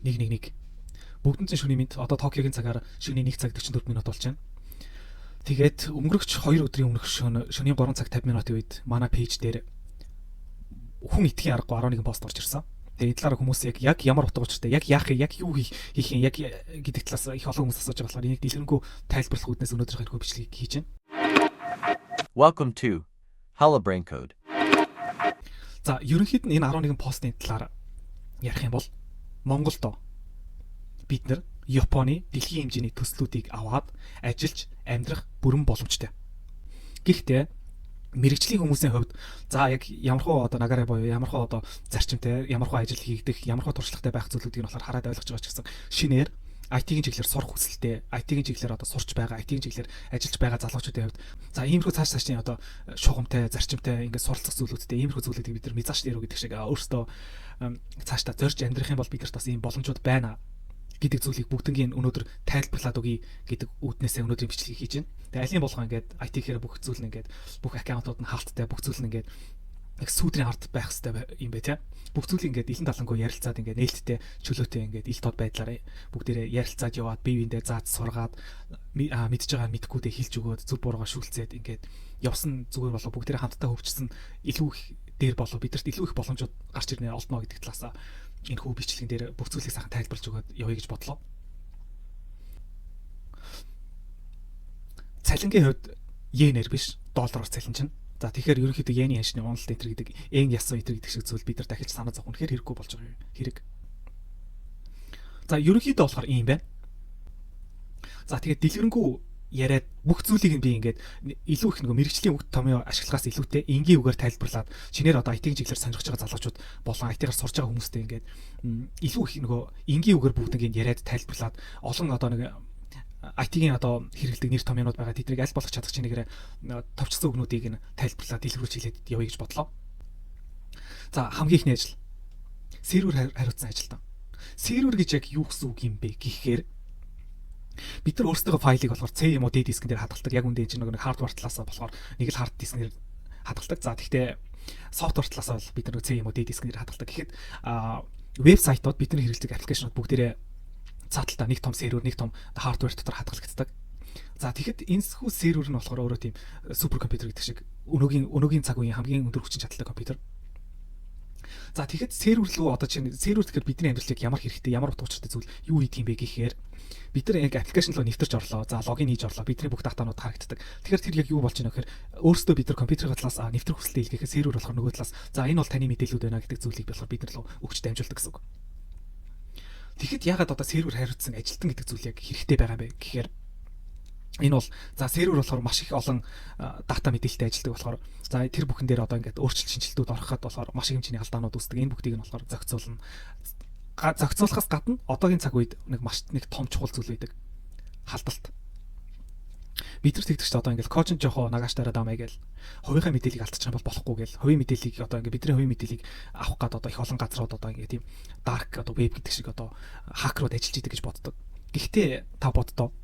111. Бүгдэн чинь шөнийн мэд одоо Токиогийн цагаар шөнийн 1 цаг 44 минут болж байна. Тэгээд өнгөрөгч 2 өдрийн өмнөх шөнийн 3 цаг 50 минутын үед манай пэйж дээр хүн итгэхийн аргагүй 11 пост орж ирсэн. Тэгээд талаараа хүмүүс яг ямар утга учиртай, яг яах юм, яг юу хийх юм, яг гэдэг талаас их олон хүмүүс асууж байгаа болохоор энийг дэлгэрэнгүй тайлбарлах үүднээс өнөөдөр хэрхүү бичлэгийг хийж байна. Welcome to Halabrain Code. За, ерөнхийд нь энэ 11 постын талаар ярих юм бол Монголдо бид нар Японы дэлхийн хэмжээний төслүүдийг аваад ажиллаж амьдрах бүрэн боломжтой. Гэхдээ мэрэгжлийн хүмүүсийн хувьд за яг ямархуу одоо нагараа боёо, ямархуу одоо зарчимтай, ямархуу ажил хийгдэх, ямархуу туршлагатай байх зүйлүүдийг нь болохоор хараад ойлгож байгаа ч гэсэн шинээр IT-ийн чиглэлээр сурах хүсэлтэй, IT-ийн чиглэлээр одоо сурч байгаа, IT-ийн чиглэлээр ажиллаж байгаа залуучуудын хувьд за иймэрхүү цаашны одоо шугамтай, зарчимтай ингээд суралцах зүйлүүдтэй иймэрхүү зүйлүүдийг бид нар мизааш дээр гэдэг шиг өөртөө цаашдаа зорж амьдрах юм бол бидэрт бас ийм боломжууд байна гэдэг зүйлийг бүгднгийн өнөөдөр тайлбарлаад өгье гэдэг үүднээсээ өнөөдрийн бичлэгийг хийж байна. Тэгээ алийн болгоо ингээд IT гэхээр бүх зүйл нь ингээд бүх аккаунтууд нь хаалттай, бүх зүйл нь ингээд яг сүүдрийн ард байх хэрэгтэй юм бэ тий. Бүх зүйлийг ингээд илэн талангуу ярилцаад ингээд нээлттэй чөлөөтэй ингээд ил тод байдлаар бүгдээрээ ярилцаад яваад бие биендээ зааж сургаад мэдж байгаа мэдхгүйдээ хэлж өгөөд зүг буруугаа шүүлцээд ингээд явсан зүгээр болоо бүгдээрээ хамтдаа хөвчсөн илүү их дээр болоо бидэрт илүү их боломжууд гарч ирнэ олдно гэдэг талаасаа энэ хүү бичлэгэн дээр бүх зүйлийг сайхан тайлбарлаж өгөөд явъя гэж бодлоо. Цалингийн хувьд йенээр биш доллараар цалин чинь. За тэгэхээр ерөнхийдөө йений ханшны уналт энтер гэдэг эн ясуу энтер гэдэг шиг зүйл бид нар дахиж санаа зовх үнэхээр хэрэггүй болж байгаа хэрэг. За ерөнхийдөө болохоор ийм байна. За тэгээд дэлгэрэнгүй яриад бүх зүйлийг би ингээд илүү их нэг мэрэгжлийн үг томьёо ашиглахаас илүүтэй энгийн үгээр тайлбарлаад чинээр одоо IT-ийн чиглэлээр сонирхож байгаа залуучууд болон IT-гаар сурж байгаа хүмүүстэй ингээд илүү их нөгөө энгийн үгээр бүгднийг яриад тайлбарлаад олон одоо нэг IT-ийн одоо хэрэгэлдэг нэр томьёонууд байгаа тэднийг аль болох чадах чинээгээр товчсон үгнүүдийг нь тайлбарлаад дэлгэрүүлж хэлээд явъя гэж бодлоо. За хамгийн ихний ажил сервер хариуцсан ажилтан. Сервер гэж яг юу гэсэн үг юм бэ гэхээр бид нар өөрсдөө файлыг болохоор CMOD дискэн дээр хадгалдаг. Яг үндэ энэ нэг хардвар талаасаа болохоор нэг л хард дискнэр хадгалдаг. За тэгтээ софтвер талаасаа бол бид нар CMOD дискэн дээр хадгалдаг. Гэхэд вебсайтууд бидний хэрэглэдэг аппликейшнууд бүгдээрээ цааталтаа нэг том сервер, нэг том хардвер дотор хадгалагддаг. За тэгэхэд энэсхүү сервер нь болохоор өөрөө тийм супер компьютер гэдэг шиг өнөөгийн цаг үеийн хамгийн өндөр хүчин чадалтай компьютер. За тэгэхэд сервер рүү одоо чинь сервер тэгэхээр бидний амьдралыг ямар хэрэгтэй, ямар утга учиртай зүйл юу хийх юм бэ гэхээр бид нар яг аппликейшн руу нэвтэрч орлоо. За логин хийж орлоо. Бидний бүх датанууд харагддаг. Тэгэхээр тэр яг юу болж байна гэхээр өөрсдөө бид нар компьютерийн талаас нэвтрэх хүсэлтэй илгээхээ сервер болохоор нөгөө талаас за энэ бол таны мэдээлэлүүд байна гэдэг зүйлийг болохоор бид нар руу өгч дамжуулдаг гэсэн үг. Тэгэхэд ягаад одоо сервер хариуцсан ажилтан гэдэг зүйл яг хэрэгтэй байгаа юм бэ гэхээр энэ бол за сервер болохоор маш их олон дата мэдээлэлтэй ажилладаг болохоор за тэр бүхэн дээр одоо ингээд өөрчлөлт шинжилтүүд ороход болохоор маш их хэмжээний алдаанууд үүсдэг. Энэ бүгдийг нь болохоор зохицуулна. Зохицуулахаас гадна одоогийн цаг үед нэг маш нэг том чухал зүйл байдаг. Халдалт. Бид нар тэгдэг ч одоо ингээд кочин жохоо нагаш дараа даамай гээл хувийнхаа мэдээллийг алдчих юм бол болохгүй гээл хувийн мэдээллийг одоо ингээд бидний хувийн мэдээллийг авах гад одоо их олон газрууд одоо ингээд тийм dark одоо web гэдэг шиг одоо хакерууд ажиллаж идэг гэж боддог. Гэхдээ та боддоо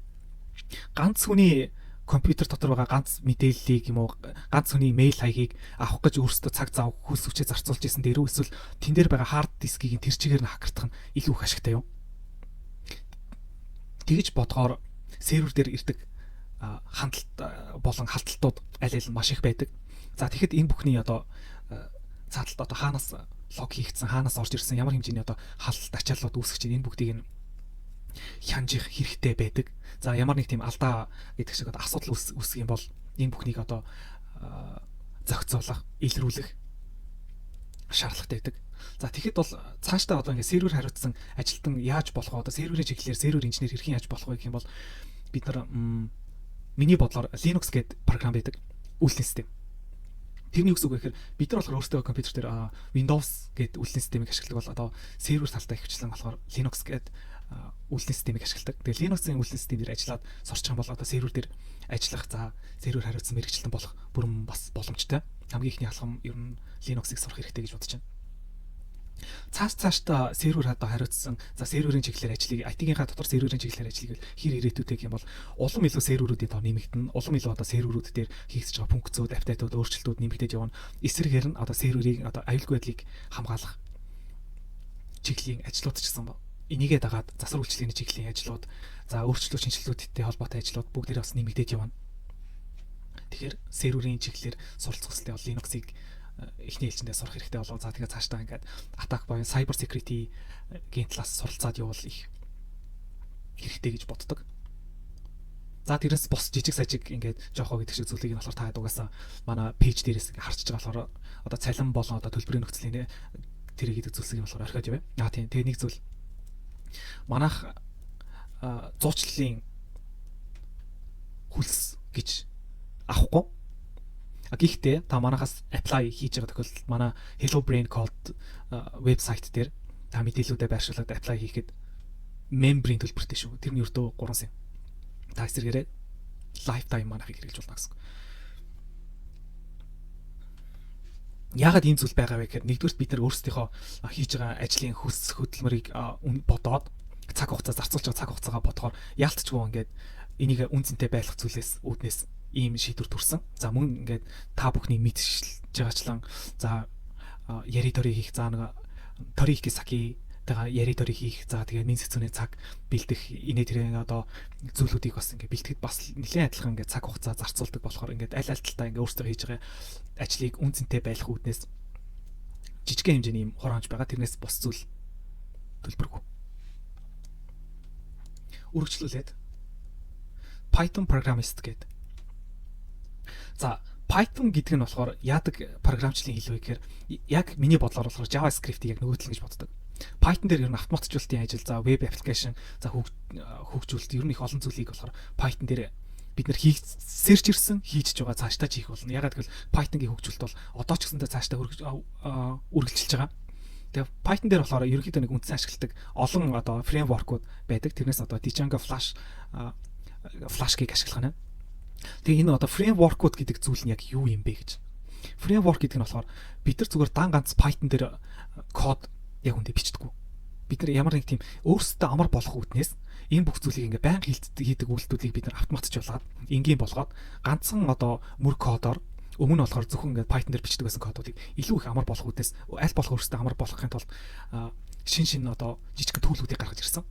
ганц хүний компьютер дотор байгаа ганц мэдээллийг юм уу ганц хүний мэйл хаягийг авах гэж өөрсдөө цаг зав хөлс хүчээ зарцуулж исэн дээрөө эсвэл тэн дээр байгаа хард дискийг тэр чигээр нь хакертах нь илүү их ашигтай юу? Тэгж бодгоор сервер дээр ирдэг хандлт болон халталтууд аль аль нь маш их байдаг. За тэгэхэд энэ бүхний одоо цааталт одоо хаанаас лог хийгдсэн, хаанаас орж ирсэн, ямар хэмжээний одоо халталт ачааллууд үүсгэж чинь энэ бүгдийг нь хянжих хэрэгтэй байдаг. За ямар нэг тийм алдаа гэдэг шиг одоо асуудал үүсэх юм бол энэ бүхнийг одоо зохицуулах, илрүүлэх шаардлагатай байдаг. За тэгэхэд бол цаашдаа одоо ингээд сервер хариуцсан ажилтан яаж болох вэ? Одоо серверийн чиглэлээр сервер инженер хэрхэн яаж болох вэ гэх юм бол бид нар миний бодлоор Linux гэдэг програм байдаг. Үйлдвэрлэлийн систем. Тэрний үгс үг гэхээр бид нар болохоор өөрсдөө компьютер дээр Windows гэдэг үйлдвэрлэлийн системийг ашигладаг бол одоо сервер талтай ихвчлэн болохоор Linux гэдэг үйлдвэрлэлийн системийг ашигладаг. Тэгээ Linux-ийн үйлдвэрлэлийн систем дээр ажиллаад сурчих юм бол одоо сервер дээр ажиллах за сервер хариуцсан мэрэгчлэн болох бүрэн бас боломжтой. Хамгийн ихний алхам ер нь Linux-ыг сурах хэрэгтэй гэж бодож байна. Цаашдаа сервер одоо хариуцсан за серверийн чиглэлээр ажлыг IT-ийнхаа дотор серверийн чиглэлээр ажлыг хэр ирээдүйтэй гэх юм бол улам илүү серверүүдийн тоо нэмэгдэнэ. Улам илүү одоо серверүүд дээр хийгдэж байгаа функцүүд, апдейтууд, өөрчлөлтүүд нэмэгдэж явна. Эсрэгээр нь одоо серверийн одоо аюулгүй байдлыг хамгаалах чиглэлийн ажлууд ч гэсэн энийгээ дагаад засвар үйлчлэгээний чиглэлийн ажлууд, за өөрчлөлт шинжилгүүдтэй холбоотой ажлууд бүгдээрээ бас нэмэгдээд явна. Тэгэхээр серверийн чиглэлээр суралцах хэрэгтэй бол Linux-ыг эхний ээлжиндээ сурах хэрэгтэй болов. За тэгээд цаашдаа ингээд attack буюу cyber security-гийн талаас суралцаад явуул их хэрэгтэй гэж боддог. За тэрнээс бос жижиг сажиг ингээд жоохоо гэдэг шиг зүйлийг нь болохоор та угаасаа манай пэйж дээрээс харчиж байгаа болохоор одоо цалин болон одоо төлбөрийн нөхцөлийн тэрийг гэдэг зүйлсийг болохоор орхиод яваа. Тийм. Тэгээ нэг зүйл манайх зуучлалын хүлс гэж авахгүй. Гэхдээ та манайхаас apply хийж байгаа тохиолдолд манай Hello Brain Code вебсайт дээр та мэдээллүүдээ байршуулад apply хийхэд member-ийн төлбөртэй шүү. Тэр нь ердөө 3 сая. Та эсрэгээрээ lifetime манайхыг хэрэгжүүлж болно гэсэн. Яагаад ийм зүйл байгаа вэ гэхээр нэгдүгürt бид нар өөрсдийнхөө хийж байгаа ажлын хүс хөдөлмөрийг бодоод цаг хугацаа зарцуулж байгаа цаг хугацаагаа бодохоор яалтчгүй ингээд энийг үнцэнтэй байлгах зүйлээс үүднээс ийм шийдвэр төрсэн. За мөн ингээд та бүхний мэдчихэж байгаачлан за яри тори хийх за нэг тори хийх саки тэгээ яри тори хийх за тэгээ минь сэцүүний цаг бэлдэх инээ тэрэг одоо зүйлүүдийг бас ингээд бэлтгэхэд бас нэлээд адилхан ингээд цаг хугацаа зарцуулдаг болохоор ингээд аль аль талтаа ингээд өөрсдөө хийж байгаа ажлыг үнцэнтэй байлгах үүднээс жижигхэн хэмжээний юм хураамж байгаа. Тэрнээс бос зүйл төлбөргүй. Үргэлжлүүлээд Python programmist гэдэг. За Python гэдэг нь болохоор яадаг програмчлалын хэл вэ гэхээр яг миний бодлоор болохоор JavaScript-ийг яг нөгөөдөл гэж боддог. Python дээр ер нь автоматжуулалтын ажил, за web application, за хөгжүүлэлт ер нь их олон зүйлийг болохоор Python дээр бид нар search ирсэн хийж байгаа цаашдаа хийх болно. Ягаад гэвэл Python-гийн хөгжүүлэлт бол одоо ч гэсэндээ цаашдаа үргэлжилж байгаа. Тэгээ Python дээр болохоор ерөнхийдөө нэг үндсэн ашигладаг олон одоо framework-ууд байдаг. Тэрнээс одоо Django Flash-ыг ашиглах нь. Тэгээ энэ одоо framework-ууд гэдэг зүйл нь яг юу юм бэ гэж. Framework гэдэг нь болохоор бид нар зүгээр дан ганц Python дээр код яг үндэ бичдэггүй. Бид нар ямар нэг тийм өөрсдөө амар болох үүднээс энэ бүх зүйлийг ингээ байнга хийдэг үйлдэлүүдийг бид нар автоматжуулаад энгийн болгоод ганцхан одоо мөр кодоор өмнө нь болохоор зөвхөн ингээ Python дээр бичдэг байсан кодуудыг илүү их амар болох үүднээс аль болох өөрсдөө амар болохын тулд шин одоо жижиг төлөвлөгөөийг гаргаж ирсэн.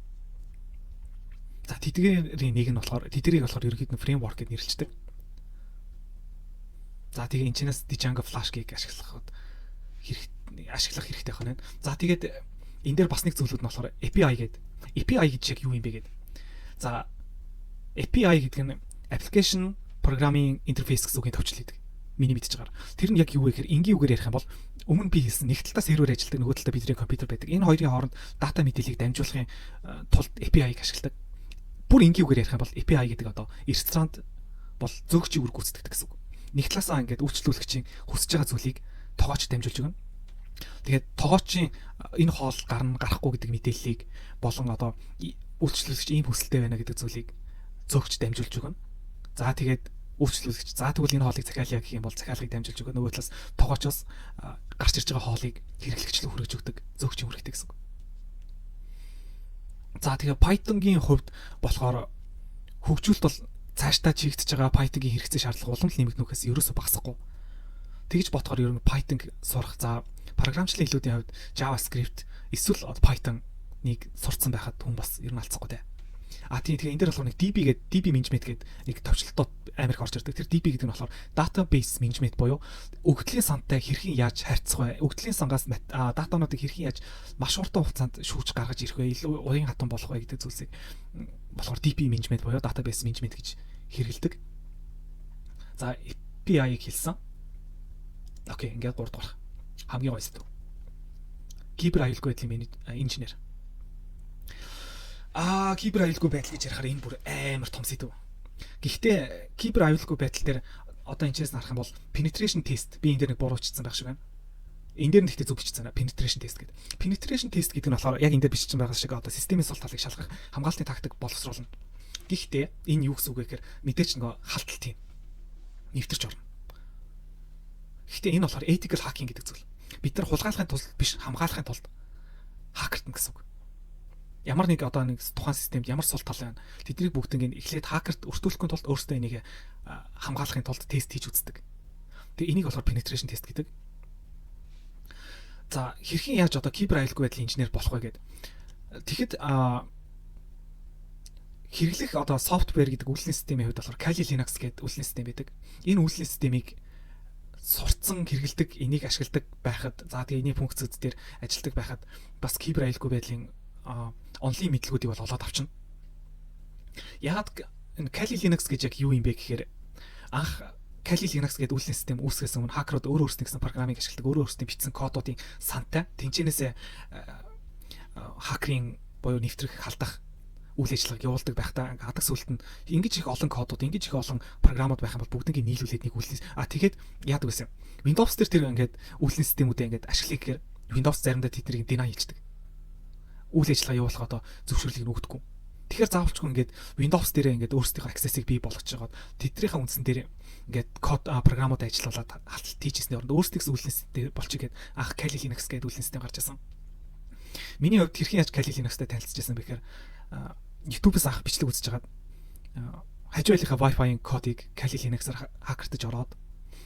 За тэдгээрийн нэг нь болохоор тэдгэрийг болохоор ерөнхийдөө framework гэж нэрлэдэг. За тэгээ энэчнээс Django Flash-ыг ашиглах хэрэгтэй байна. За тэгээд энэ дээр бас нэг зүйлүүд нь болохоор API гэдэг. API гэж яг юу юм бэ гэдэг. За API гэдэг нь application programming interface гэсэн үгийн төвчл гэдэг. Миний мэдж байгаагаар. Тэр нь яг юу вэ гэхээр энгийн үгээр ярих юм бол өмнө би хэлсэн нэг талдаа сервер ажилладаг, нөгөө талдаа бидний компьютер байдаг. Энэ хоёрын хооронд дата мэдээллийг дамжуулахын тулд API-г ашигладаг. Бүр энгийн үгээр ярих юм бол API гэдэг одоо ресторанд бол зөөгчийн үр гүйцэтгэдэг гэсэн үг. Нэг талаасаа ингээд үйлчлүүлэгчийн хүсэж байгаа зүйлийг тогооч дамжуулж өгнө. Тэгээд тогоочийн энэ хоол гарахгүй гэдэг мэдээллийг болон одоо үйлчлүүлэгч ийм хүсэлтэй байна гэдэг зүйлийг зөөгч дамжуулж өгнө. За тэгээд үйлчлүүлэгч за тэгвэл энэ хоолыг захиалъя гэх юм бол захиалгыг дамжуулж өгнө. Нөгөө талаас тогоочоос гарч ирж байгаа хоолыг хэрэглэгч рүү хүргэж өгдөг зөөгчийн хүргэдэг гэсэн үг. За тэгээд Python-гийн хувьд болохоор хөгжүүлэлт бол цаашдаа чигдэж байгаа Python-гийн хэрэгцээ шаардлага улам л нэмэгдэнүүхээс ерөөсөө багасахгүй. Тэгж бодохоор ер нь Python сурах за програмчлалын хэлүүдийн хувьд JavaScript эсвэл Python-ыг сурцсан байхад хүн бас ер нь алцахгүй дээ. Тэгээ энэ дээр болохоор нэг DB management гэдэг нэг төвчлөлтөд амар их орж ирдэг. Тэр DB гэдэг нь болохоор database management буюу өгөгдлийн сантай хэрхэн яаж харьцах вэ? Өгөгдлийн сангаас датануудыг хэрхэн яаж маш уртаа хугацаанд шүүж гаргаж ирэх вэ? Илүү уян хатан болох вэ гэдэг зүйлсийг болохоор DB management буюу database management гэж хэрэгэлдэг. За API-г хэлсэн. Окей, ингээд 3 дугаар. Хамгийн гоё зүйл. Кибер аюулгүй байдлын инженер. Кибер аюулгүй байдал гэж ярихаар энэ бүр амар том сэдв. Гэхдээ кибер аюулгүй байдал дээр одоо энэчнээс харах юм бол penetration test би энэ дээр нэг буруучсан байх шиг байна. Энэ дээр нь гэхдээ зөв бичсэн байна. Penetration test гэдэг. Penetration test гэдэг нь болохоор яг энэ дээр бичсэн байгаа шиг одоо системийн сул талыг шалгах хамгаалтын тактик боловсруулна. Гэхдээ энэ юу гэсэн үг вэ гэхээр мэдээч нөгөө халталтын нэвтэрч орно. Гэхдээ энэ болохоор ethical hacking гэдэг зүйл. Бид нар хулгайлахын тулд биш хамгаалахын тулд хакертна гэсэн үг. Ямар нэг одоо нэг тухайн системд ямар сул тал байна. Тэднийг бүгднийг эхлээд хакерт өртүүлэхийн тулд өөрсдөө энийг хамгаалахын тулд тест хийж үздэг. Тэгээ энийг болохоор penetration test гэдэг. За хэрхэн яаж одоо кибер аюулгүй байдлын инженер болох вэ гэдэг. Тэгэхэд хэрэглэх одоо софтвер гэдэг үйлдвэрлэлийн системийн хувьд болохоор Kali Linux гэдэг үйлдвэрлэлийн систем байдаг. Энэ үйлдвэрлэлийн системийг сурцсан хэрэгэлдэг, энийг ашигладаг байхад, за тэгээ энийг функцүүд дээр ажилладаг байхад бас кибер аюулгүй байдлын онлайн мэдлгүүдийг бол олоод авчна. Яагаад энэ Kali Linux гэж яг юу юм бэ гэхээр анх Kali Linux гэдэг үйлдвэрлэлийн систем үүсгэхээс өмнө хакерууд өөрөө өөрсдийн гэсэн програмыг ашигладаг, өөрөө өөрсдийн бичсэн кодуудын сантай тэнцэнээсээ хакерын буюу нэвтрэх, халдах үйл ажиллагааг явуулдаг байхдаа хадах сүлт нь ингэж их олон кодууд, ингэж их олон програмууд байх юм бол бүгднийг нийлүүлээд нэг үйлдэл. Тэгээд яадаг вэ? Windows дээр тэр ингээд үйлдвэрлэлийн системүүдээ ингээд ашиглах гэхээр Windows заримдаа тэднийг deny хийдэг. Үйл ажиллагаа явуулах одоо зөвшөөрлийг нөгдөггүй. Тэгэхээр заавалчгүй ингээд Windows дээрээ ингээд өөрсдийнхөө access-ыг бий болгож жагаад тэднийхээ үндсэн дээр ингээд код програмууд ажиллуулад халталт хийжсэний оронд өөрсдийнхөө үйлдвэрлэлийн систем болчих гээд анх Kali Linux гэдэг үйлдвэрлэлийн систем гарч ирсэн. Миний хувьд хэрхэн яаж Kali Linux-тай танилцчихсан бэ гэхээр YouTube-с анх бичлэг үзэж хагаад хажуулынхаа Wi-Fi-ийн кодыг Kali Linux-аар хакертаж ороод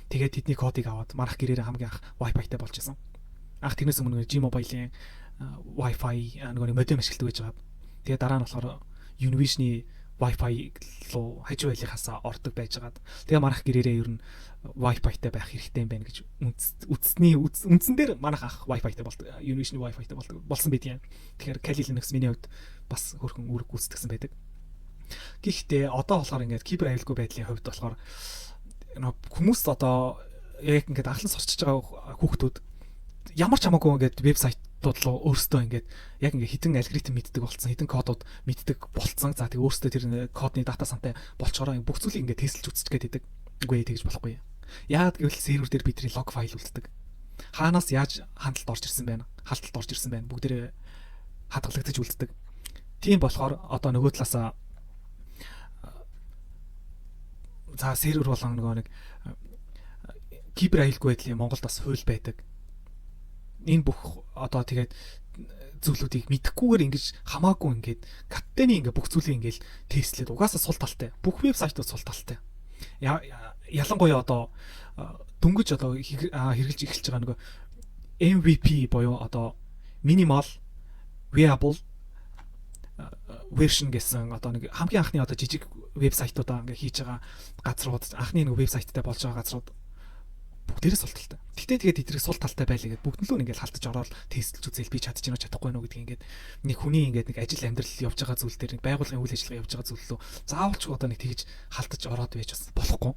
тэгээд тэдний кодыг аваад манах гэрээрээ хамгийн анх Wi-Fi-тай болж исэн. Анх тэрнээс өмнө G-Mobile-ийн Wi-Fi нэг модем ашигладаг гэж байгаа. Тэгээд дараа нь болохоор Univision-ийн Wi-Fi руу хажуулынхаасаа ордог байжгаад тэгээ манах гэрээрээ ер нь Wi-Fi-тай байх хэрэгтэй юм байна гэж үндсэн дээр манах анх Wi-Fi-тай болдог. Univision-ийн Wi-Fi-тай болсон байт юм. Тэгэхээр Kali Linux миний хувьд бас хөрхөн үүрэг гүйцэтгэсэн байдаг. Гэхдээ одоо болохоор ингээд кибер аюулгүй байдлын хувьд болохоор хүмүүс одоо яг ингээд анхлан сурчиж байгаа хүүхдүүд ямар ч хамаагүй ингээд вебсайтууд руу өөрсдөө ингээд яг ингээд хитэн алгоритм мэддэг болсон, хитэн кодууд мэддэг болсон. За тэгээ өөрсдөө тэр кодны дата сантай болчоороо бүх зүйлийг ингээд тестэлж үзчихгээд байдаг. Үгүй тэгж болохгүй. Яагаад гэвэл сервер дээр бидний лог файл үлддэг. Хаанаас яаж хандлт орж ирсэн байна? Халталт орж ирсэн байна. Бүгдээрээ хадгалагдаж үлддэг. Тийм болохоор одоо нөгөө талаасаа за сервер болон нэг кибер аюулгүй байдлын Монголд бас хууль байдаг. Энэ бүх одоо тэгээд зүйлүүдийг мэдхгүйгээр ингэж хамаагүй ингээд каттены ингээд бүх зүйлийг ингээд тестлээд угаасаа сул талтай. Бүх вебсайтууд сул талтай. Ялангуяа одоо дөнгөж одоо хэрэгжилж эхэлж байгаа нөгөө MVP буюу одоо minimal viable version гэсэн одоо нэг хамгийн анхны одоо жижиг вебсайтуудаа ингээ хийж байгаа газрууд, анхны нэг вебсайттай болж байгаа газрууд бүгдээрээ сул талтай. Тэгтээ тэгээд эдрийг сул талтай байлаа гэд бүгд нь л ингээл халтаж ороод тестэлж үзэл би чадчих юм чадахгүй нөө гэдгийг ингээд нэг хүний ингээд нэг ажил амьдрал явж байгаа зүйл дээр нэг байгууллагын үйл ажиллагаа явж байгаа зүйл лөө заавалч одоо нэг тэгж халтаж ороод байж бас болохгүй.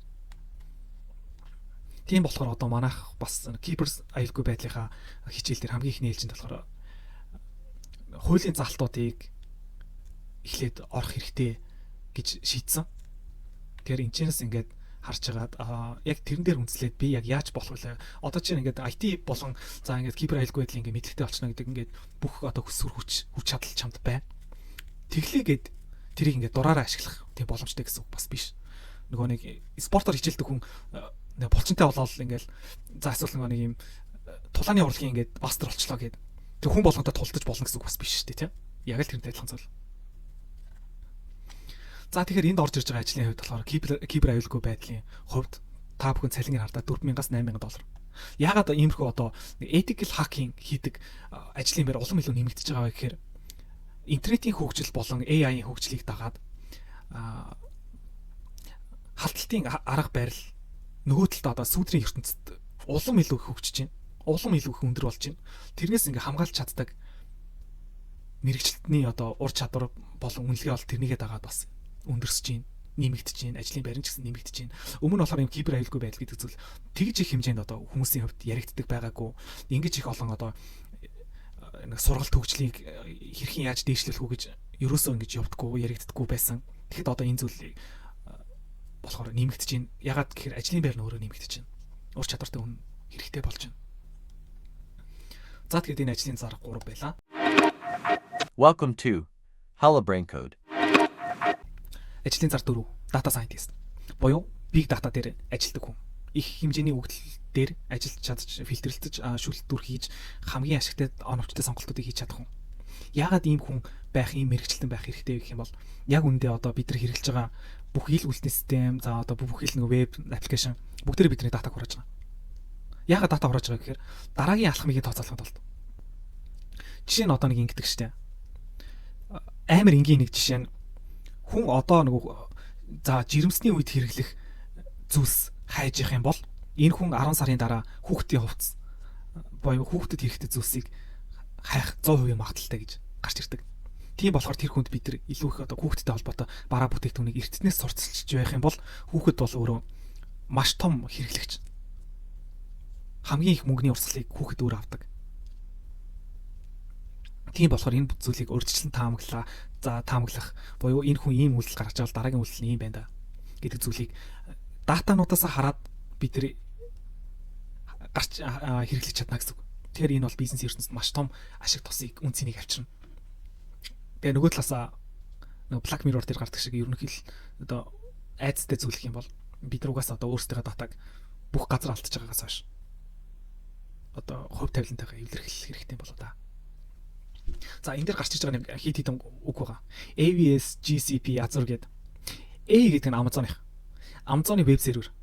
Тийм болохоор одоо манайх бас кибер аюулгүй байдлынхаа хичээл дээр хамгийн ихний ээлжинд болохоор хуулийн залтуудыг эхлээд орох хэрэгтэй гэж шийдсэн. Тэгэхээр энэчнээс ингээд харж байгаад яг тэрэн дээр үндэслээд би яг яаж болох вэ? Одоо чинь ингээд IT болон за ингээд кибер аюулгүй байдлын ингээд мэдлэгтэй болчихно гэдэг ингээд бүх одоо хүсвэр хүч чадал чамд бай. Тэглээгээд тэрийг ингээд дураараа ашиглах тийм боломжтой гэсэн үг бас биш. Нөгөө нэг спортоор хичээлдэг хүн булчинтай болоод ингээд за эсвэл нэг юм тулааны урлагийн ингээд мастер болчлоо гэдэг. Тэг хүн болгонтой тулдаж болно гэсэн үг бас биш шүү дээ, тийм. Яг л тэрнтэй адилхан зүйл. За тэгэхээр энд орж ирж байгаа ажлын хувьд болохоор кибер аюулгүй байдлын хувьд та бүхэн цалингийн хардаа $4,000-аас $8,000. Яагаад иймэрхүү одоо ethical hacking хийдэг ажлын байр улам илүү нэмэгдэж байгаа вэ гэхээр интернетийн хөгжил болон AI-ийн хөгжлийг дагаад халталтын арга барил нөгөө талд одоо сүүдрийн ертөнцид улам илүү хөгжиж байна. Улам илүү их өндөр болж байна. Тэрнээс ингээ хамгаалж чаддаг мэрэгчлэлтний одоо ур чадвар болон үнэлгээ бол тэрнийгээ дагаад бас өндөрсөж байна, нэмэгдэж байна, ажлын байран ч гэсэн нэмэгдэж байна. Өмнө нь болохоор юм кибер аюулгүй байдал гэдэг зүйл тэгж их хэмжээнд одоо хүмүүсийн хувьд яригддаг байгаагүй. Ингэж их олон одоо нэг сургалт хөгжлийг хэрхэн яаж дээшлэх үү гэж ерөөсөө ингэж явдаггүй, яригддаггүй байсан. Тэгэхэд одоо энэ зүйл болохоор нэмэгдэж байна. Ягаад гэхээр ажлын байр нь өөрөө нэмэгдэж байна. Ур чадвартай хүн хэрэгтэй болж байна. За тэгээд энэ ажлын зар 3 байлаа. Welcome to Halabrain Code. Ажлын зар 4 data scientist буюу big data дээр ажилладаг хүн. Их хэмжээний өгдөл дээр ажиллаж чадж, фильтрлэж, шүүлтүр хийж хамгийн ашигтай оновчтой сонголтуудыг хийж чадах хүн. Яагаад ийм хүн байх, ийм мэрэгчлэн байх хэрэгтэй гэх юм бол яг үндэ одоо бид нар хэрэглэж байгаа бүх ил үйлдвэрлэлийн систем, за одоо бүх ил нэг веб аппликейшн бүгдээрээ бидний датаг хурааж байгаа. Яагаад дата хурааж байгаа гэхээр дараагийн алхмыг тооцоолоход болдог. Жишээ нь одоо нэг ингэдэг штэ. амар энгийн нэг жишээ нь хүн одоо нэг за жирэмсний үед хэрэглэх зүйлс хайж явах юм бол энэ хүн 10 сарын дараа хүүхдийн хувцас боёо хүүхдэд хэрэгтэй зүйлсийг хайх 100% магадaltaй гэж гарч ирдэг. Тийм болохоор тэр хүнд бид нар илүү их одоо хүүхдтэй холбоотой бараа бүтээгдэхүүнийг эртнээс сурталчилж байх юм бол хүүхэд бол өөрөө маш том хэрэглэгч. Хамгийн их мөнгөний урсгалыг хүүхэд өөр авдаг. Тийм болохоор энэ зүйлийг урьдчилан таамаглах боёо энэ хүн ийм үйлдэл гаргаж байгаа дараагийн үйлдэл нь ийм байна да гэдэг зүйлийг датануудаас хараад бид нар гарч хэрэглэж чадна гэсэн үг. Тэгэхээр энэ бол бизнес ертөнцид маш том ашиг тусыг үн цэнийг авчирна. Тэгээ нөгөө талаасаа нөгөө Black Mirror дээр гардаг шиг ерөнхийдөө одоо айцтай зүйлх юм бол бид руугаас одоо өөрсдийнхөө датаг бүх газар алдчихж байгаагаас хойш одоо хувь тавилантайгаа эвлэрхийлэх хэрэгтэй юм болоо да. За энэ дээр гарч иж байгаа нэг хит хитэн үг байгаа. AWS, GCP, Azure гэдэг. A гэдэг нь Amazon-ийнх. Amazon-ы веб сервер.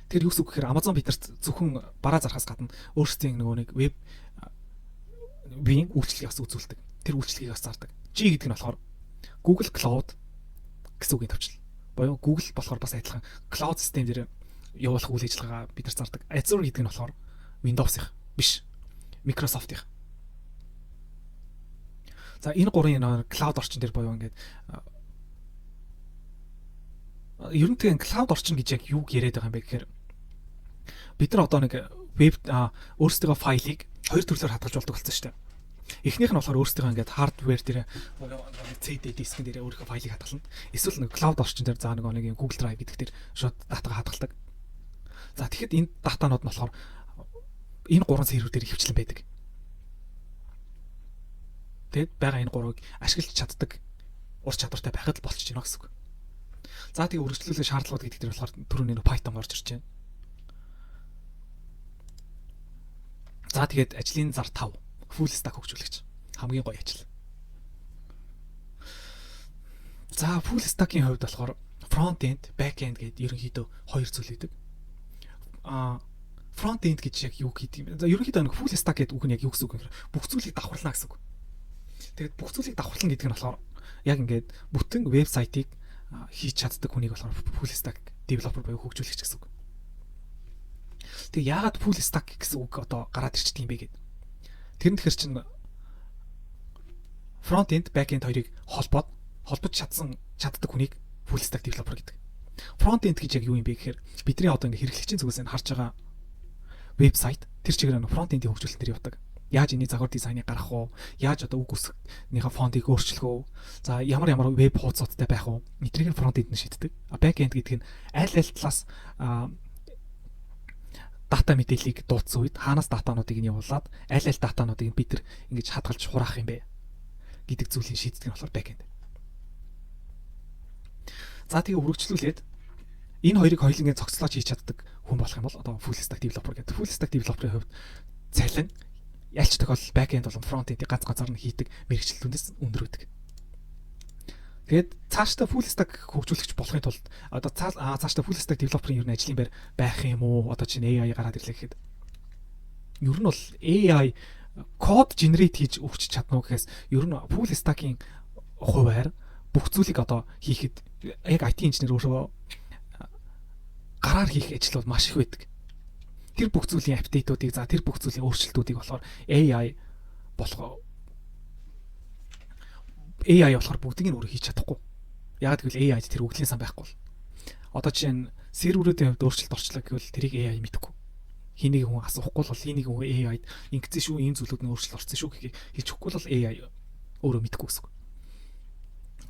Тэр юу гэсэн үг гэхээр Amazon бидэрт зөвхөн бараа зархаас гадна өөрсдийн нөгөө нэг веб үйлчлэгийг бас үзүүлдэг. Тэр үйлчлэгийг бас зардаг. G гэдэг нь болохоор Google Cloud гэсэн үгийн төвчл. Боёо Google болохоор бас адилхан cloud систем дээр явуулах үйл ажиллагаа бид нар зардаг. Azure гэдэг нь болохоор Windows-ийнх биш. Microsoft-ийнх. За энэ гурван cloud орчин дээр боёо ингээд ер нь тийм cloud орчин гэж яг юу яриад байгаа юм бэ гэхээр бид нар одоо нэг веб өөрсдөө файлыг хоёр төрлөөр хадгалж болдог болсон шүү дээ. Эхнийх нь болохоор өөрсдөө ингээд hardware дээр CD дискэн дээр өөрийнхөө файлыг хадгална. Эсвэл нэг cloud орчин дээр заа нэг Google Drive гэдэг дээр шууд датагаа хадгалдаг. За тэгэхэд энэ датанууд нь болохоор энэ гурван сервер дээр хөвчлэн байдаг. Тэгэд байгаа энэ гурвыг ашиглаж чаддаг ур чадвартай байхад л болчих жинэ гэсэн үг. За тэгээ үргэлжлүүлэх шаардлагууд гэдэг дээр болохоор түрүүний Python орж ирж байна. За тэгээд ажлын зар 5 full stack хөгжүүлэгч хамгийн гоё ажил. За full stack-ийн хувьд болохоор front end, back end гэдэг ерөнхийдөө хоёр зүйл үүдэг. Front end гэж яг юу гэдэг юм. За ерөнхийдөө нэг full stack гэдэг үг нь яг юу гэсэн үг вэ? Бүх зүйлийг давхарлана гэсэн үг. Тэгээд бүх зүйлийг давхарлана гэдэг нь болохоор яг ингээд бүтэн вебсайтыг хийж чаддаг хүнийг болохоор full stack developer буюу хөгжүүлэгч гэсэн үг. Тэг яагаад full stack гэсэн үг одоо гараад ирчдэг юм бэ гэдэг. Тэр нь тэгэхээр чинь front end, back end хоёрыг холбож чаддаг хүнийг full stack developer гэдэг. Front end гэж яг юу юм бэ гэхээр бидний одоо ингээ хэрэглэгчийн зүгээс нь харж байгаа вебсайт тэр чигээр front end-ийн хөгжүүлэлт нэр явдаг. Яаж энэ загвар дизайныг гаргах уу? Яаж одоо үг үсгийнхаа фонтыг өөрчлөх үү? За ямар веб хуудастай байх уу? Эднийг front end нь шийддэг. Back end гэдэг нь аль талаас дата мэдээллийг дуудсан үед хаанаас датануудыг нь явуулаад аль датануудыг бид нар ингэж хадгалж хураах юм бэ гэдэг зүйлийг шийддэг нь болохоор back end. За тэгээ үргэлжлүүлээд энэ хоёрыг хоёулангийн цогцлооч хийж чаддаг хүн болох юм бол одоо full stack developer гэдэг. Full stack developer-ийн хувьд цалин ялч тохиолдолд back end болон front end-ийг ганцаар нь хийдэг мэргэжилтүүдээс өндөр байдаг. Тэгээд цаашдаа full stack хөгжүүлэгч болохын тулд одоо цаашдаа full stack developer-ийн ер нь ажлын байр байх юм уу? Одоо чинь AI гараад ирлээ гэхэд ер нь бол AI код generate хийж өгч чадна уу гэхээс ер нь full stack-ийн хуваар бүх зүйлийг одоо хийхэд яг IT инженер өөрөө гараар хийх ажил бол маш их байдаг. Тэр бүх зүйлийн апдейтуудыг тэр бүх зүйлийн өөрчлөлтүүдийг болохоор AI болохоор бүгдийг нь өөрөө хийж чадахгүй. Яг гэвэл AI тэр өглийн сан байхгүй бол. Одоо жишээ нь серверүүдийн хувьд өөрчлөлт орчлоо гэвэл тэрийг AI мэдэхгүй. Хэнийг хүн асуухгүй бол хэнийг хүн AI-д ингэсэн шүү, ийм зүйлүүд нь өөрчлөлт орсон шүү гэхийг хэлж өгөхгүй бол AI өөрөө мэдэхгүй гэсэн үг.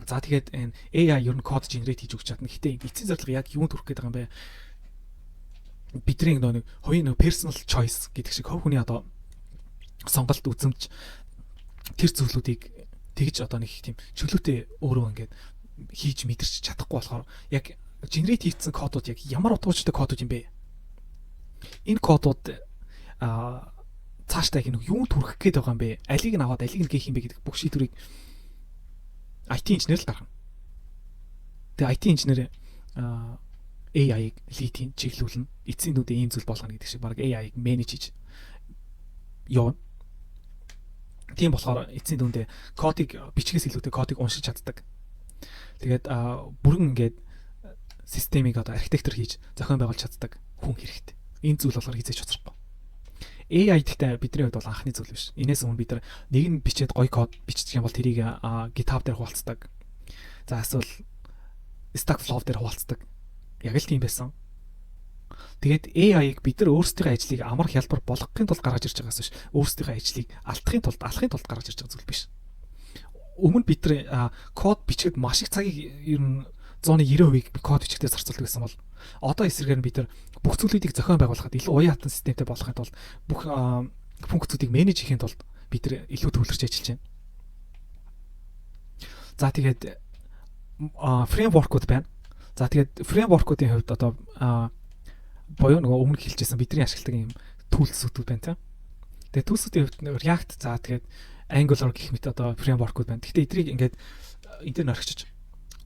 За тэгээд энэ AI ер нь код генерate хийж өгч чадна. Гэтэ эцсийн зорилго яг юунд хүрэх гээд байгаа юм бэ? Бидний нэг хоёрын personal choice гэдэг шиг хувь хүний одоо сонголт үзэмж тэр зүйлүүдийг тэгж одоо нэг тийм чөлөөтэй өөрөө ингээд хийж мэдэрч чадахгүй болохоор яг генерate хийсэн кодууд яг ямар утгаартай кодууд юм бэ? Энэ кодууд цаашдаа яг юунд хүрэх гээд байгаа юм бэ? Алийг нь аваад алийг нь гээх юм бэ гэдэг бүх шийдвэрийг IT инженер л гаргана. Тэгээ IT инженер AI-г лидийн чиглүүлнэ. Эцсийн нүдээ ийм зүйл болгоно гэдэг шиг баг AI-г менеж хийж явна. Тийм болохоор эцсийн дүндээ кодыг бичгээс илүүтэй кодыг уншиж чаддаг. Тэгээд бүрэн ингээд системийг одоо архитектор хийж зохион байгуулж чаддаг хүн хэрэгтэй. Энэ зүйл болохоор хизээч хоцрохгүй. AI гэхдээ бидний хувьд бол анхны зүйл биш. Инээс өмнө бид нар нэг нь бичээд гоё код бичдэг юм бол тэрийг GitHub дээр хуваалцдаг. За эсвэл Stack Flow дээр хуваалцдаг. Яг л тийм байсан. Тэгээд AI-г бид нар өөрсдийнхөө ажлыг амар хялбар болгохын тулд гаргаж ирж байгаас биш. Өөрсдийнхөө ажлыг алахын тулд гаргаж ирж байгаа зүйл биш. Өмнө бид нар код бичгээд маш их цагийг ер нь 190% код бичгтээ зарцуулдаг гэсэн бол одоо эсрэгээр нь бид нар бүх зүйлүүдийг зохион байгуулахад илүү уян хатан системтэй болохын тулд бүх функцүүдийг менеж хийхин тулд бид нар илүү төвлөрч ажиллаж байна. За тэгээд фреймворкууд байна. За тэгээд фреймворкуудын хувьд одоо боёо нөгөө өмнө хэлжсэн бидний ашигладаг юм түүлсүүд байна тийм. Тэгээд түүлсүүдийн хувьд React за тэгээд Angular гэх мэт одоо фреймворкууд байна. Гэхдээ эдрийг ингээд энэ дээр орхичиж.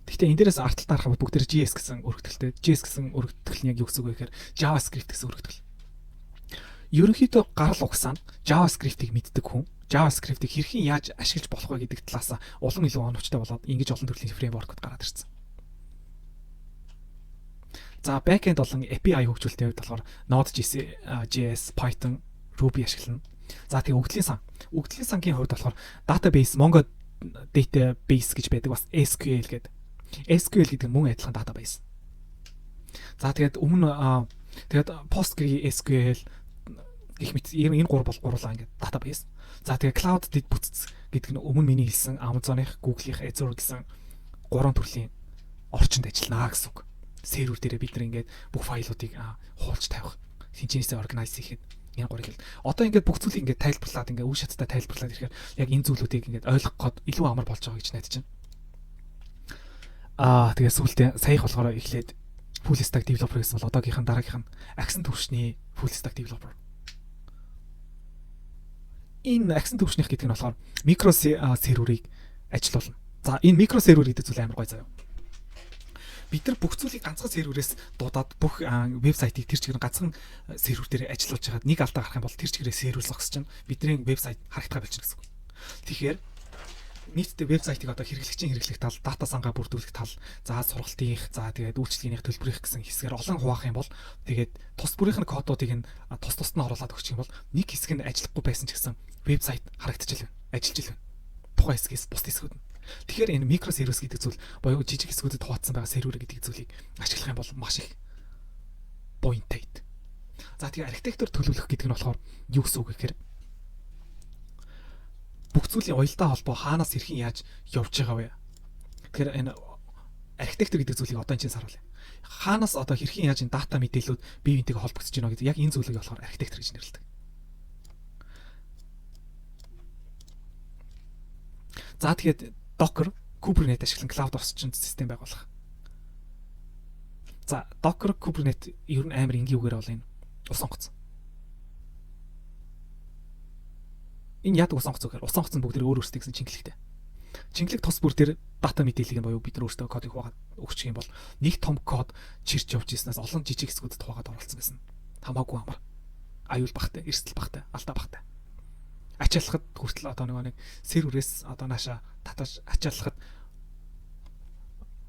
Гэхдээ энэ дээрээс арт талд харахад бүгд JS гэсэн өргөтгөлтэй. JS гэсэн өргөтгөл нь яг юу гэсэн үг вэ гэхээр JavaScript гэсэн өргөтгөл. Ерөнхийдөө гарал угсаа нь JavaScript-ийг мэддэг хүн JavaScript-ийг хэрхэн яаж ашиглаж болох вэ гэдэг талаас улам илүү оновчтой болоод ингэж олон төрлийн фреймворкууд гараад ирсэн. За backend болон API хөгжүүлэлтийн хувьд болохоор Node.js, Python, Ruby ашиглана. За тэгээ өгдлийн сангийн хувьд болохоор database Mongo database гэж байдаг бас SQL гэдэг. SQL гэдэг нь мөн адилхан database. За тэгээд өмнө тэгээд PostgreSQL гэх мэт энэ гурлаа ингээд database. За тэгээ cloud бүтц гэдэг нь өмнө миний хэлсэн Amazon-их, Google-их, Azure гэсэн гурван төрлийн орчинд ажиллана гэсэн үг. Сервер дээрээ бид нар ингээд бүх файлуудыг хуулж тавих, хинчнээсээ organize хийхэд энэ гурыг хэл. Одоо ингээд бүх зүйлийг ингээд тайлбарлаад ингээд үе шаттай тайлбарлаад ирэхээр яг энэ зүйлүүдийг ингээд ойлгох гээд илүү амар болж байгаа гэж найдаж байна. Тэгээ сүүлдээ саях болохоор эхлээд full stack developer гэсэн бол одоогийнх нь дараагийнх нь агсан төвшний full stack developer. Энэ агсан төвшнийх гэдэг нь болохоор микро серверийг ажилуулна. За энэ микро сервер гэдэг зүйл амар гоё заяа. Бид нар бүх зүйлийг ганцхан серверээс дуудаад бүх вебсайтыг тэр чигээр ганцхан сервер дээр ажиллуулж хагаад нэг алдаа гарах юм бол тэр чигээрээ сервер зогсож чинь бидний вебсайт харагдгаа болчихно гэсэн үг. Тэгэхээр нийтдээ вебсайтыг одоо хэрэглэгчийн хэрэглэх тал, дата сангаа бүрдүүлэх тал, за сургалтынх, за тэгээд үйлчлэгийн төлбөрийнх гэсэн хэсгээр олон хуваах юм бол тэгээд тус бүрийнх нь кодуудыг нь тус тусд нь оруулаад өгчих юм бол нэг хэсэг нь ажиллахгүй байсан ч гэсэн вебсайт харагдчихжээ, ажиллаж илвэ. Тухайн хэсгээс бус хэсгүүд нь. Тэгэхээр энэ микросервис гэдэг зүйл боёо жижиг хэсгүүдэд хуваацсан байгаа сервер гэдэг зүйлийг ашиглах юм бол маш их буянтай. За тэгээ архитектор төлөвлөх гэдэг нь болохоор юу гэсэн үг гэхээр бүх зүйлийн уялдаа холбоо хаанаас хэрхэн яаж явж байгаа вэ? Тэгэхээр энэ архитектор гэдэг зүйлийг одоо энэ чинь саруулъя. Хаанаас одоо хэрхэн яаж энэ дата мэдээллүүд бие биентэйгээ холбогдож байна гэдэг яг энэ зүйлийг болохоор архитектор гэж нэрлэдэг. За тэгээд Docker, Kubernetes ашиглан cloud орчинд систем байгуулах. За, Docker, Kubernetes ер нь амар энгийн үгээр бол энэ ус онгоц. Энэ яадаг ус онгоц вэ гэхээр ус онгоц нь бүгд өөр өөрсдөө гэсэн чингэлэгтэй. Чингэлэг тус бүр дээр дата мэдээллийг боيو бид нар өөрсдөө кодыг хувагаад өгчих юм бол нэг том код чирч явж ирснээс олон жижиг хэсгүүдэд хувагаад оруулсан гэсэн. Хамаагүй амар. Аюул багтай, эрсдэл багтай, алдаа багтай. Ачаалахад хүртэл одоо нэг серверээс одоо нааша татаж ачаалахад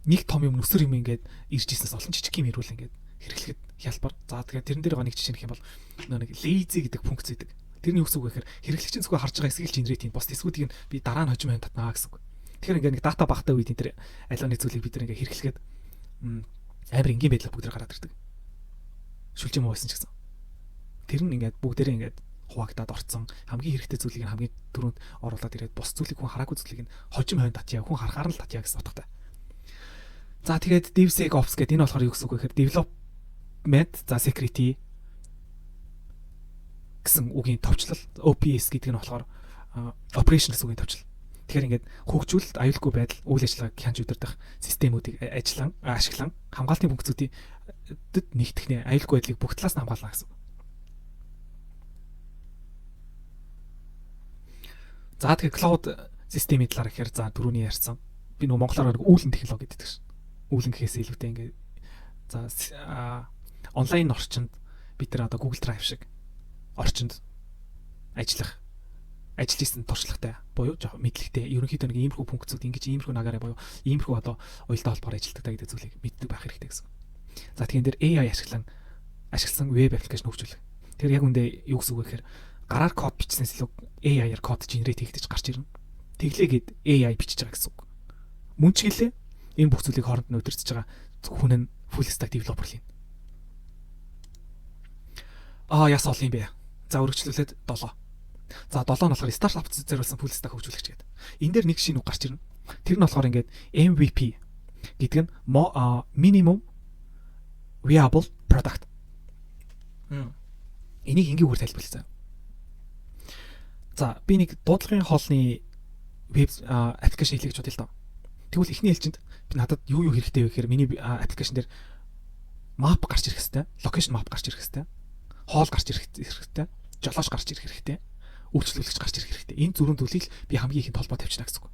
нэг том юм өсөр юм ингээд ирж ирснээс олон жижиг юм ирүүл ингээд хэрэглэхэд хялбар. За тэгэхээр тэрэн дээр нэг жишээ нэх юм бол нэг lazy гэдэг функц үүдэг. Тэрний үгс үг гэхээр хэрэглэгчийн зүгээр харж байгаа эсгэл генерейт бос эсгүүдийг нь би дараа нь хожим татнаа гэсэн үг. Тэгэхээр ингээд нэг дата багтаа үед энэ төр алууны зүйлийг бид нэг хэрэглэхэд амар энгийн байдлаар бүгд гараад ирдэг. Шүлжим байсан ч гэсэн. Тэр нь ингээд бүгдээрээ ингээд хуваагдаад орцсон хамгийн хэрэгтэй зүйлийг хамгийн түрүүнд оруулаад ирээд бос зүйлийг хүн хараагүй зүйлийг нь хожим хойно татъя хүн харахаар нь татъя гэсэн утгатай. За тэгээд DevSecOps гэдэг энэ болохоор юу гэсэн үг вэ гэхээр development за security гэсэн үгийн товчлол OPS гэдэг нь болохоор operation гэсэн үгийн товчлол. Тэгэхээр ингээд хөгжүүлэлт аюулгүй байдал үйл ажиллагааг хянж удирдах системүүдийг ашиглан хамгаалтын функцүүдийг нэгтгэх аюулгүй байдлыг бүх талаас нь хамгаална гэсэн. За тэгэхээр cloud системийн талаар ихээр за түрүүний ярьсан. Би нөгөө монголоор үүлэн технологи гэдэг шин. Үүлэн гэхээс илүүтэй ингээд за онлайн орчинд бид нар одоо Google Drive шиг орчинд ажиллах ажиллаж исэн туршлагатай буюу жоох мэдлэгтэй ерөнхийдөө нэг иймэрхүү функцүүд ингэж иймэрхүү нагаараа буюу иймэрхүү одоо уялдаа холбоор ажилладаг гэдэг зүйлийг мэддэг байх хэрэгтэй гэсэн. За тэгэн дээр AI ашигласан веб аппликейшн хөгжүүлэх. Тэр яг үндэ юу гэсэн үг вэ гэхээр гараар код бичснээс илүү AI-аар код генерейт хийгдэж гарч ирнэ. Тэглээгээд AI бичиж байгаа гэсэн үг. Мөн ч гэлээ энэ бүх зүйлийг хооронд нь удирдах байгаа хүн нь full stack developer л юм. Яс ол юм бэ. За өргөжлүүлээд 7. За 7 нь болохоор стартап зориулсан full stack хөгжүүлэгч гэдэг. Энэ дээр нэг шинэ үг гарч ирнэ. Тэр нь болохоор ингээд MVP гэдэг нь minimum viable product. Энийг ингийн үгээр тайлбарлая. За би нэг дуудлагын хоолны веб аппликейшн хийлгэж бодъё л доо. Тэгвэл эхний ээлжинд би надад юу хэрэгтэй вэ гэхээр миний аппликейшн дээр map гарч ирэх хэрэгтэй, location map гарч ирэх хэрэгтэй, хоол гарч ирэх хэрэгтэй, жолооч гарч ирэх хэрэгтэй, үйлчлүүлэгч гарч ирэх хэрэгтэй. Энэ зүрхэн зүйлийг би хамгийн ихэнд холбоо тавьчихна гэсэн үг.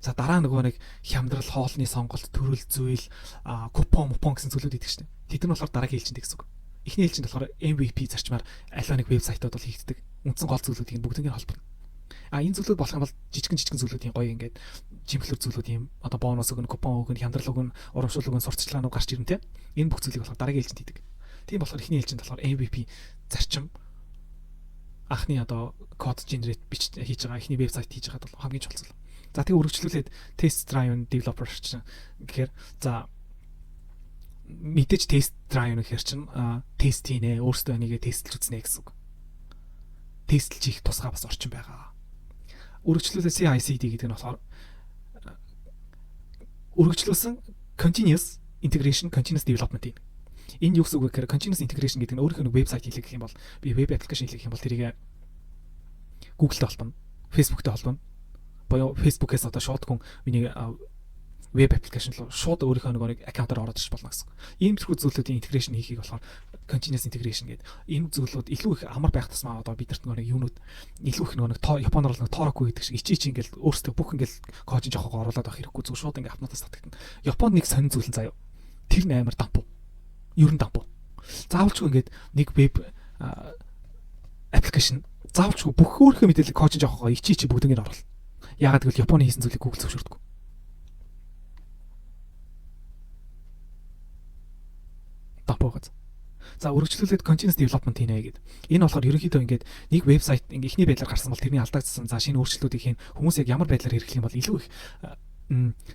За дараа нөгөө нэг хямдрал, хоолны сонголт, төрөл зүйл, купон гэсэн зүйлүүд идэх штеп. Тэд нар болохоор дараагийн ээлжинд гэсэн үг. Эхний ээлжинд болохоор MVP зарчмаар аливаа нэг вебсайтууд бол хийгддэг. Үндсэн гол зүйлүүдийг бүгднийг холбоно. Энэ зүйлүүд болох юм бол жижигэн зүйлүүдийн гоё ингээд жимхлэр зүйлүүд юм одоо бонус өгнө, купон өгнө, хямдрал өгнө, урамшуул өгнө, сурталчилгаанууд гарч ирнэ те. Энэ бүх зүйлийг болохоор дараагийн ээлжинд хийдэг. Тийм болохоор эхний ээлжинд болохоор MVP зарчим анхны одоо код генерейт хийж байгаа эхний вебсайт хийж байгаад бол хамгийн чухал зүйл. За тэгээ өргөжлүүлээд test driven developer гэхээр за мэдээж тест drive гэхэр чинь тест хийнэ, өөрсдөө энийгээ тестлж үзнэ гэсэн үг. Тестлж хийх тусгай бас орчин байгаа. Үргэлжлүүлээ CI/CD гэдэг нь болохоор үргэлжлүүлсэн continuous integration, continuous development юм. Энд юу гэсэн үг вэ гэхээр continuous integration гэдэг нь өөрийнхөө вебсайт хийлгэх юм бол би веб аппликейшн хийлгэх юм бол тэрийг Google-тэй холбоно, Facebook-тэй холбоно. Боёо Facebook-ээс одоо шууд хүн миний веб аппликейшн руу шууд өөрийнхөө нэг аккаунтаар ороод ирж болно гэсэн. Ийм төрхүү зүйлүүдийн интеграшн хийхийг болохоор continuous integration гэдэг. Энэ зүйлүүд илүү их амар байх тусмаа одоо бидэрт нэг юунууд илүү их нэг японоор нэг Toroku гэдэг шиг ичиж ингээл өөрсдөө бүх ингээл код жоохоо оруулаад авах хэрэггүй зөв шууд ингээ автоматаас татагдана. Японд нэг сонин зүйл заяа. Тэр нь амар дампуу. Ерөн дампуу. Заавалчгүй ингээд нэг веб аппликейшн заавалчгүй бүх өөрийнхөө мэдээлэл код жоохоо ичиж бүгднийг оруулна. Яагаад гэвэл Японы хийсэн зүйлийг Google зөвшөөрдөг. Дампуугаад. За үргэлжлүүлээд continuous development хийнэ гэдэг. Энэ болохоор ерөнхийдөө ингээд нэг вебсайт ингээ ихний байдлаар гарсан бол тэрний алдагдсан. За шинэ өөрчлөлтүүдийг хийн. Хүмүүс яг ямар байдлаар хэрэглэх юм бол илүү их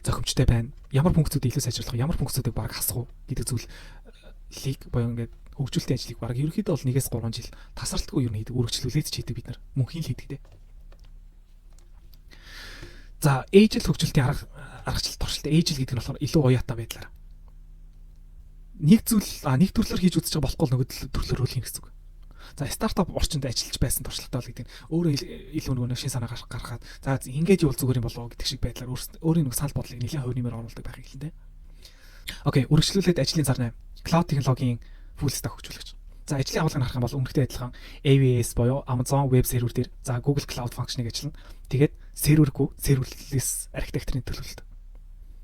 зохимжтой байна. Ямар функцүүдийг илүү сайжруулах, ямар функцүүдийг баг хасах уу гэдэг зүйлийг боёо ингээд хөгжүүлэлтийн ажлыг баг ерөнхийдөө бол 1-3 жил тасралтгүй юу хийдэг, үргэлжлүүлээд ч хийдэг бид нар. Мөнхийн л хийдэг дээ. За agile хөгжүүлэлтийн аргачлал туршилт agile гэдэг нь болохоор илүү уяатай байдлаар нэг төрлөөр хийж үзэж байгаа болохгүй нөгөө төрлөөр хөл хийнэ гэсэн үг. За стартап орчинд ажиллаж байсан туршлагатай бол гэдэг нь өөрөө илүү нөгөө шин санаа гаргахад за ингэж явуул зүгээр юм болов гэдэг шиг байдлаар өөрийн нэг санал бодлыг нэлээд хувь нэмээр оруулдаг байх юм л дээ. Окей, үргэлжлүүлээд ажлын зар 8. Cloud технологийн full stack хөгжүүлэгч. За ажлын агуулгыг харах юм бол өмнөхтэй адилхан AWS буюу Amazon Web Server дээр за Google Cloud Function-ыг ажиллана. Тэгээд serverless архитектурын төлөвлөлт.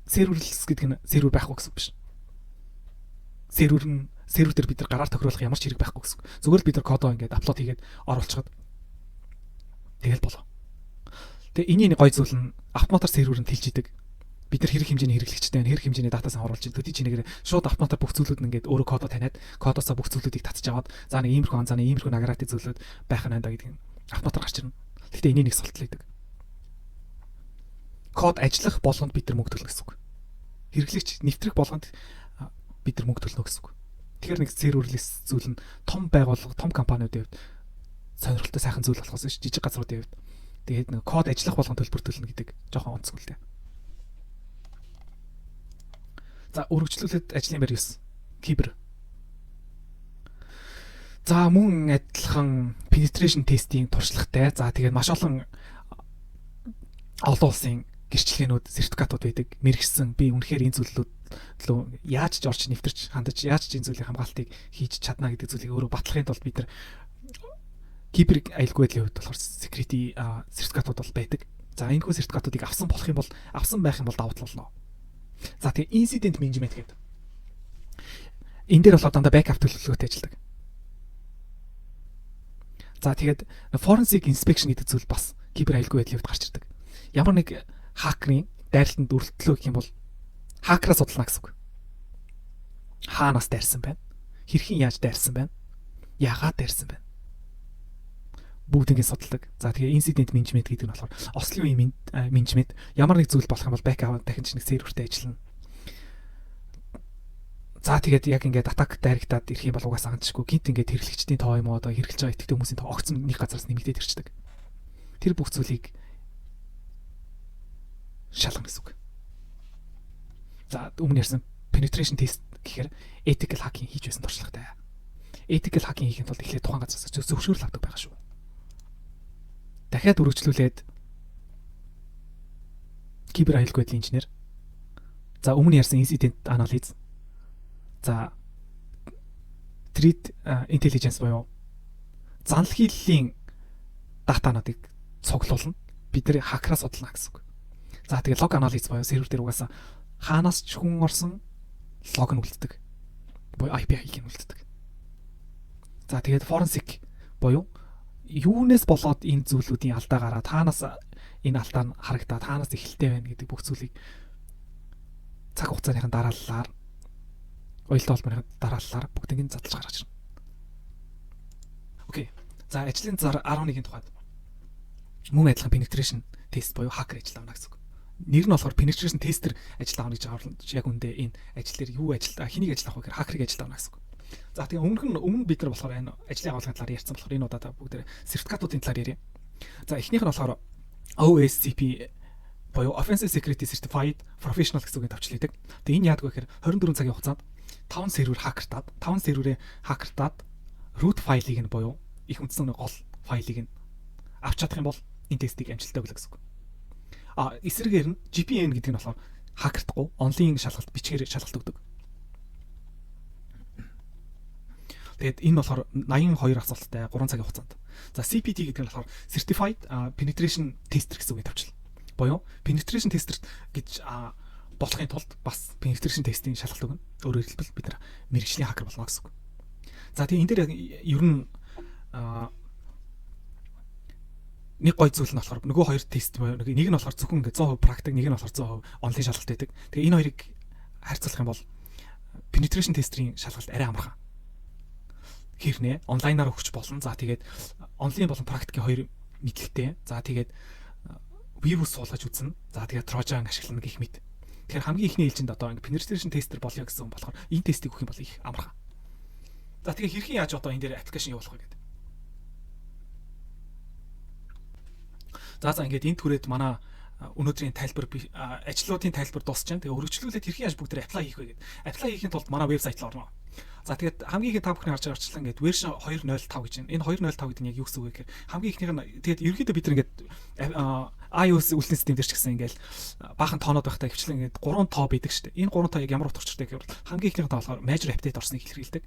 Serverless гэдэг нь server байхгүй гэсэн үг биш. Сервер дээр бид нар гараар тохируулах ямар ч хэрэг байхгүй гэсэн. Зүгээр л бид нар кодоо ингээд апплод хийгээд оруулчихад тэгэл болоо. Тэгээ энэний гой зүйл нь автоматар серверэнд тэлж идэг. Бид нар хэрэг хэмжээний хэрэглэгчтэй байна. Хэрэг хэмжээний датаас оруулж идэг. Төдий чинээгээр шууд автоматар бүх зүйлүүд нь ингээд өөрөө кодоо таниад кодоосоо бүх зүйлүүдийг татчих аваад за нэг иймэрхүү награтын зүйлүүд байх нь да гэдэг нь автоматар гарч ирнэ. Гэхдээ энэний нэг салтал байдаг. Код ажиллах болгонд бид нар мөнгө төлнө гэсэн үг. Хэрэглэгч нэвтрэх болгонд бид нар мөнгө төлнө гэсэн үг. Тэгэхээр нэг serverless зүйл нь том байгууллага, том компаниудын хувьд сонирхолтой сайхан зүйл болохоос ш жижиг газруудын хувьд тэгээд нэг код ажиллах болгон төлбөр төлнө гэдэг жоохон онцгой л дээ. За үргэлжлүүлээд ажлын байр 9. Кибер. За мөн адилхан penetration testing туршлагатай. За тэгээд маш олон улсын гэрчлэгээнүүд сертификатууд байдаг. Мэргэжсэн би үнэхээр энэ зүйлүүд яаж ч орч нэвтэрч хандаж яаж ч энэ зүйлийн хамгаалтыг хийж чадна гэдэг зүйлийг өөрөө батлахын тулд бид нар кибер аюулгүй байдлын хувьд болохоор security сертификатууд бол байдаг. За энэ хүү сертификатуудыг авсан байх юм бол давуу тал болно. За тэгээ incident management гэдэг. Энэ дээр бол дандаа backup төлөвлөгөөтэй ажилладаг. За тэгээд forensic inspection гэдэг зүйл бас кибер аюулгүй байдлын үед гарч ирдэг. Ямар нэг хакерын дайралтанд өрөлтлөө гэх юм бол хакераа судална гэсэн үг. Хаанаас дайрсан байна? Хэрхэн яаж дайрсан байна? Яагаад дайрсан байна? Бүгдийг судалдаг. За тэгээ incident management гэдэг нь болохоор ослын үеийн менежмент ямар нэг зүйл болох юм бол backup дахин ч нэг сервертэй ажиллана. За тэгээд яг ингээд атак дайрагтаад ирэх юм бол угаасаа хандчихгүй. Гинт ингээд хэрэглэгчдийн тоо юм уу одоо хэрэглэж байгаа итгэдэг хүмүүсийн тоо огцом нэг газараас нэмэгдээд ирчихдэг. Тэр бүх зүйлийг шалгана гэсэн үг. За өмнө ярьсан penetration test гэхээр ethical hacking хийж байсан туршлагатай. Ethical hacking хийхэд бол эхлээд тухайн газраас зөвшөөрөл авдаг байгаа шүү. Дахиад үргэлжлүүлээд кибер аюулгүй байдлын инженер. За өмнө ярьсан incident analysis. За threat intelligence буюу занал хийллийн датануудыг цуглуулна. Бид нэр хакераа судална гэсэн үг. За тэгээ log analysis буюу сервер дээр угаасаа хаанаас ч хүн орсон лог нь үлддэг. Буюу IP хийг нь үлддэг. За тэгээд forensic буюу юунаас болоод энэ зүйлүүдийн алдаа гараад хаанаас энэ алдаа нь харагдаад хаанаас эхэлтэй байна гэдэг бүх зүйлийг цаг хугацааныхаа дарааллаар уялдаа холбооны дарааллаар бүгдийг нь задлж гаргаж ирнэ. Окей. За ажлын зар 11-ийн тухайд мөн адилхан penetration test буюу хакер ажил авна гэсэн үг. Нэр нь болохоор penetration tester ажил авна гэж оруулж яг үндэ энэ ажил дээр юу ажил хэнийг ажил авах вэ гэхээр хакерыг ажил авна гэсэн үг. За тэгээ өмнө бид нар болохоор энэ ажлын агуулгын талаар ярьсан болохоор энэ удаа бүгд сертификатуудын талаар ярья. За эхнийх нь болохоор OSCP буюу Offensive Security Certified Professional гэсэн үгийг тавьчлаадаг. Тэгээ энэ яадаг вэ гэхээр 24 цагийн хугацаанд 5 сервер хакертаад 5 серверээ хакертаад root файлыг нь буюу их үндсэн гол файлыг нь авч чадах юм бол энэ тестийг амжилттай өглөө гэсэн үг. Эсрэгээр нь GPN гэдэг нь болохоор хакертахгүй онлайн шалгалт бичгээр шалгалт өгдөг. Тэгээд энэ болохоор 82 асуулттай 3 цагийн хугацаанд. За CPT гэдэг нь болохоор Certified Penetration Tester гэсэн үгийг тавьчихлаа. Буюу penetration tester гэж болохын тулд бас penetration testing шалгалт өгнө. Өөрөөр хэлбэл бид нар мэргэжлийн хакер болно гэсэн үг. За тэгээ энэ дээр ер нь нэг гой зүйл нь болохоор нөгөө хоёр тест нэг нь болохоор зөвхөн ингээд 100% практик, нэг нь болохоор 100% онлайн шалгалт байдаг. Тэгээ энэ хоёрыг харьцуулах юм бол penetration tester-ийн шалгалт арай амархан. Хэрнээ онлайнаар өгч болно. За тэгээд онлайн болон практикийн хоёр мэдлэгтэй. За тэгээд вирус суулгаж үзнэ. За тэгээд трожан ашиглана гэх мэт. Тэгэхээр хамгийн ихний ээлжинд одоо ингэ penetration tester болё гэсэн болохоор энэ тестийг өгөх юм бол их амархан. За тэгээ хэрхэн яаж одоо энэ дээр аппликейшн явуулах вэ гэдэг. За ингээд энэ түрээд манай өнөөдрийн тайлбар ажлуудын тайлбар дуусч байна. Тэгээ өргөжлүүлээд хэрхэн яаж бүгд apply хийх вэ гэдэг. Apply хийхин тулд манай вебсайт руу орно. За тэгээд хамгийн их та бүхний харж байгаа арчлан ингээд version 2.05 гэж байна. Энэ 2.05 гэдэг нь яг юу гэсэн үг вэ гэхээр хамгийн ихнийх нь тэгээд ерөөдөө бид ингээд iOS үлдсэн систем дээр ч гэсэн ингээд баахан тоонод байхдаа хвчлэн ингээд 3 тоо бидэг шүү дээ. Энэ 3 тоо яг ямар утгатай гэвэл хамгийн ихнийх нь болохоор major update орсныг илэрхийлдэг.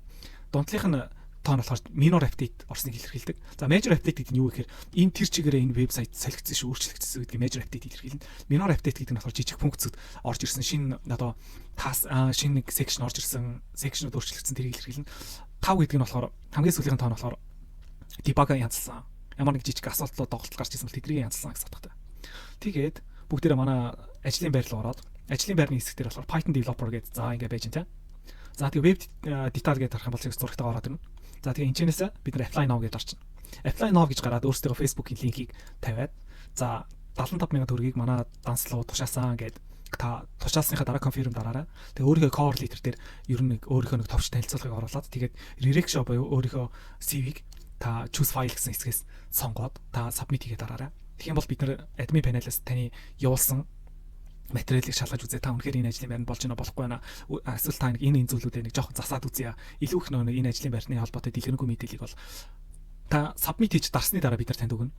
Дундлынх нь тоо нь болохоор minor update орсныг илэрхийлдэг. За major update гэдэг нь юу гэхээр энэ тэр чигээрээ энэ вебсайт солигдсон шүү, өөрчлөгдсөн гэдэг major update илэрхийлнэ. Minor update гэдэг нь болохоор жижиг функцүүд орж ирсэн шинэ одоо шинэ нэг section орж ирсэн, section-ууд өөрчлөгдсөн тэрийг илэрхийлнэ. 5 гэдэг нь болохоор хамгийн сүүлийн тоо нь болохоор debug янзлсан. Ямар нэг жижиг асуултлууд тоглолт гарч ирсэн бол тэднийг янзлсан гэсэн утгатай. Тэгээд бүгдээрээ манай ажлын байр руу ороод ажлын байрны хэсэг дээр болохоор Python developer гэдэг за ингэ байж байна. За тэгээ web detail гэдэг харах юм бол зурагтаа ороод ирнэ. За тэгээ энэчнээс бид нар apply now гэж орчихно. Apply now гэж гараад өөрсдөө Facebook-ийн линкийг тавиад за 75,000 төгрөгийг манай данслуу тушаасан гэдэг та тушаасныхаа дараа конфирм дараарай. Тэгээ өөрийнхөө cover letter дээр ер нь өөрийнхөө нэг товч танилцуулгыг оруулаад тэгээд redirection буюу өөрийнхөө CV-г та choose file гэсэн хэсгээс сонгоод та submit хийгээд дараарай. Тэгэх юм бол бид нар admin panel-аас таны явуулсан материалыг шалгаж үзээ. Та үнэхээр энэ ажлын байранд болж байна болохгүй байна. Эсвэл та энэ зүйлүүдээ нэг жоохон засаад үзье. Илүү их нөө энэ ажлын байрны холбоотой дэлгэрэнгүй мэдээллийг бол та submit хийж дарсны дараа бид нар танд өгнө.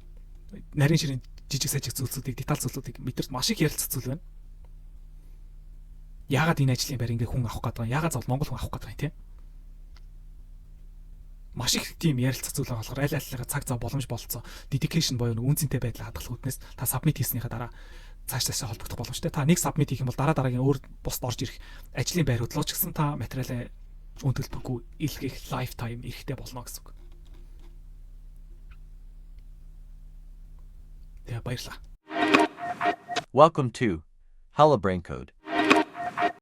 Нарийн ширийн жижиг сажиг зүйлсүүдийг, деталь зүйлсүүдийг бидэрт маш их ярилцах зүйл байна. Яагаад энэ ажлын байр ингээ хүн авах гэдэг вэ? Яагаад зов Монгол хүн авах гэдэг вэ, тийм? Маш их тийм ярилцах зүйл байгаа болохоор аль алилаа цаг зав боломж болцоо, dedication буюу үнцэнтэй байдлаа хадгалах үүднээс та submit хийснийхаа дараа цаашдаа холбогдох боломжтой. Та нэг submit хийх юм бол дараагийн өөр бусд орж ирэх ажлын байр хөдлөө ч гэсэн та материалаа үн төлбөргүй илгээх lifetime эрэхтэй болно гэсэн үг. Тэгээ баярлалаа. Welcome to Hala Brain Code.